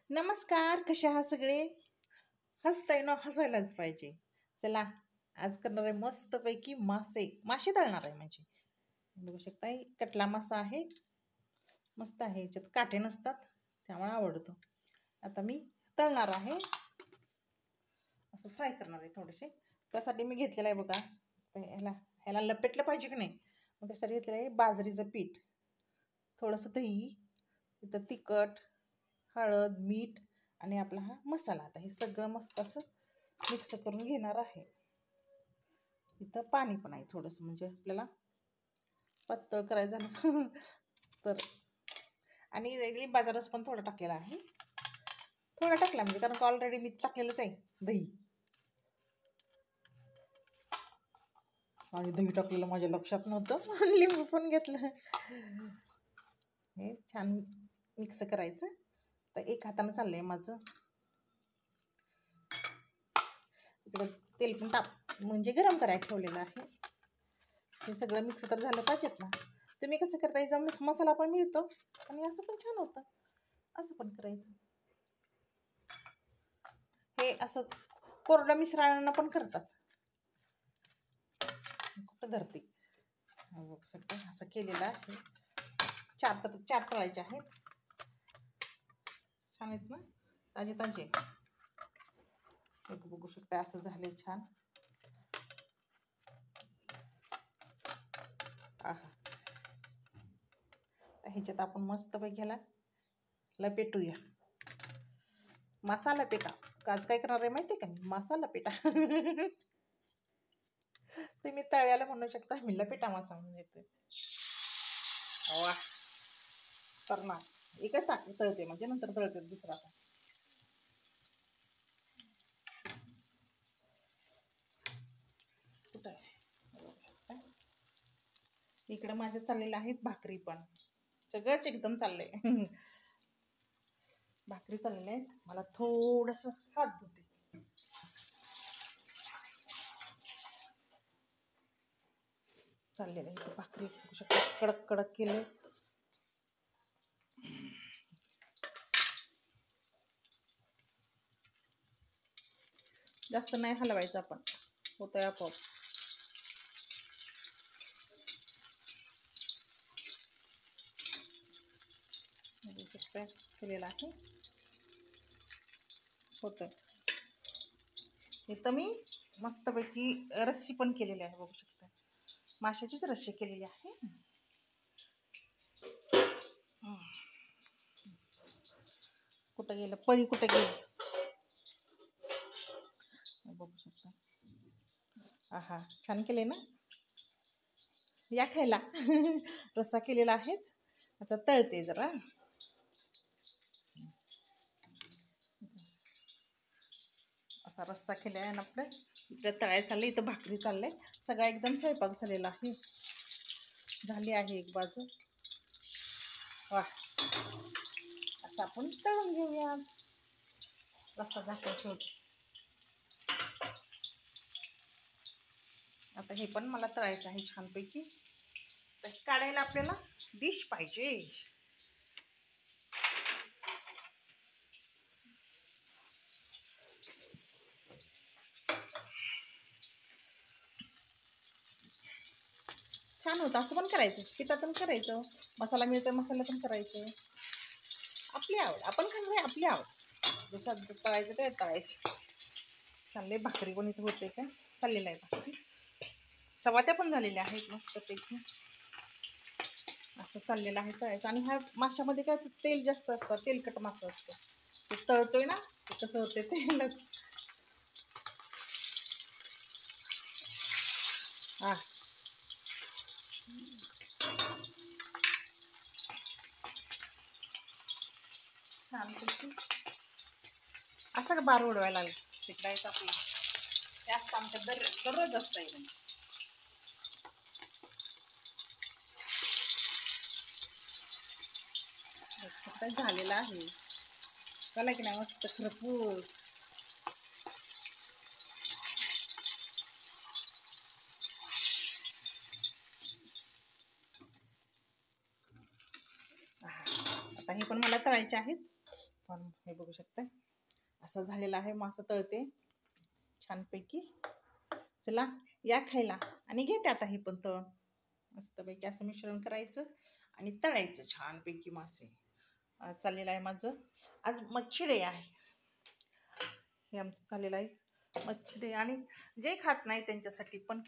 नमस्कार, कसे आहात सगळे? हसताय ना, हसायलाच पाहिजे. चला, आज करणार आहे मस्तपैकी मासे तळणार आहे म्हणजे. बघू शकताय, कटला मासा आहे. मस्त आहे, याच्यात काटे नसतात, त्यामुळे आवडतो. आता मी तळणार आहे, असं फ्राय करणार आहे थोडेसे. त्यासाठी मी घेतलेलं आहे बघा, ह्याला ह्याला लपेटलं पाहिजे की नाही, मग त्यासाठी घेतलेलं आहे बाजरीचं पीठ, थोडंसं दही, तिथं तिखट, हळद, मीठ आणि आपला हा मसाला. आता हे सगळं मस्त असं मिक्स करून घेणार आहे. इथं पाणी पण आहे थोडंसं, म्हणजे आपल्याला पातळ करायचं झालं तर. आणि बाजारच पण थोडं टाकलेलं आहे, थोडं टाकला म्हणजे, कारण ऑलरेडी मी टाकलेलंच आहे दही. आणि दही टाकलेलं माझ्या लक्षात नव्हतं लिंबू पण घेतलं. हे छान मिक्स करायचं. तर एक हातानं चाललंय माझं. इकडं तेल पण म्हणजे गरम करायला ठेवलेलं आहे. हे सगळं मिक्स तर झालं पाहिजेत ना. तुम्ही कसं करता, याचा मसाला पण मिळतो आणि असं पण छान होतं. असं पण करायचं. हे असं कोरडं मिश्रण पण करतात. कुठं धरते असं केलेलं आहे. चार तळायचे आहेत. छान आहेत ना, ताजे ताजे. बघू शकता, असं झालंय छान. ह्याच्यात आपण मस्त पैकी ह्याला लपेटूया. मसाला पेटा. आज काय करणार आहे माहिती आहे का, मसाला पेटा. तुम्ही तळ्याला म्हणू शकता, मी लपेटा मासा म्हणून येते. वा, करणार एकच टाकते, तळते म्हणजे नंतर तळते दुसरा. कुठं इकडं माझ्या चाललेलं आहेत भाकरी, पण सगळंच एकदम चाललंय. भाकरी चाललेल्या आहेत. मला थोडस हात धुते. चाललेलं आहे भाकरी, बघू शकता कडक कडक केले. जास्त नाही हलवायचं आपण, होतंय आपोआप. केलेला आहे, होतं. इथं मी मस्तपैकी रस्सी पण केलेली आहे, बघू शकता. माशाचीच रस्सी केलेली आहे. कुठं गेलं पळी, कुठं गेली बघू शकता. आहा, छान केले ना, या खायला. रस्सा केलेला आहेच. आता तळते जरा. असा रस्सा केलाय आणि आपलं इकडे तळायला चाललंय, इथं भाकरी चाललंय. सगळा एकदम स्वयंपाक झालेला आहे. झाली आहे एक बाजू. वा, असं आपण तळून घेऊया. रस्सा झाकून ठेवते. आता हे पण मला तळायचं आहे छानपैकी. तर काढायला आपल्याला डिश पाहिजे. छान होतं. असं पण करायचं, पिठातून करायचं, मसाला मिळतोय मसाल्यातून करायचं. आपली आवड, आपण खाणार आहे आपली आवड. जसं तळायचं ते तळायचं. चालले भाकरी पण इथे होते का, चाललेलं आहे भाकरी. चपात्या पण झालेल्या आहेत मस्तपैकी. असं चाललेलं आहे तळायचं. आणि ह्या माशामध्ये काय तेल जास्त असतं, तेलकट मासा असतो. ते तळतोय ना, ते कसं होते तेल. हा, छान पैकी असं का बार उडवायला लागलं. तिकडे येत आपलं जास्त आमच्या दररोज असतं एकदम. झालेला आहे, चला की नाही मस्त खरपूस. आता हे पण मला तळायचे आहेत. पण हे बघू शकता असं झालेलं आहे मासं तळते छानपैकी. चला या खायला आणि घेते आता हे पण तळून. मस्तपैकी असं मिश्रण करायचं आणि तळायचं छानपैकी मासे. आज चाललेलं आहे माझं. आज मच्छी डे आहे. हे आमचं चाललेलं आहे मच्छी डे. आणि जे खात नाही त्यांच्यासाठी पण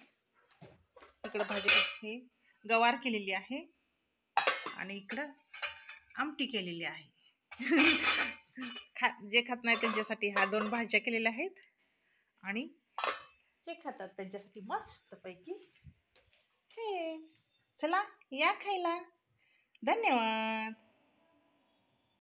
इकडं भाजी हे गवार केलेली आहे आणि इकडं आमटी केलेली आहे. जे खात नाही त्यांच्यासाठी ह्या 2 भाज्या केलेल्या आहेत आणि जे खातात त्यांच्यासाठी मस्तपैकी हे. चला या खायला. धन्यवाद.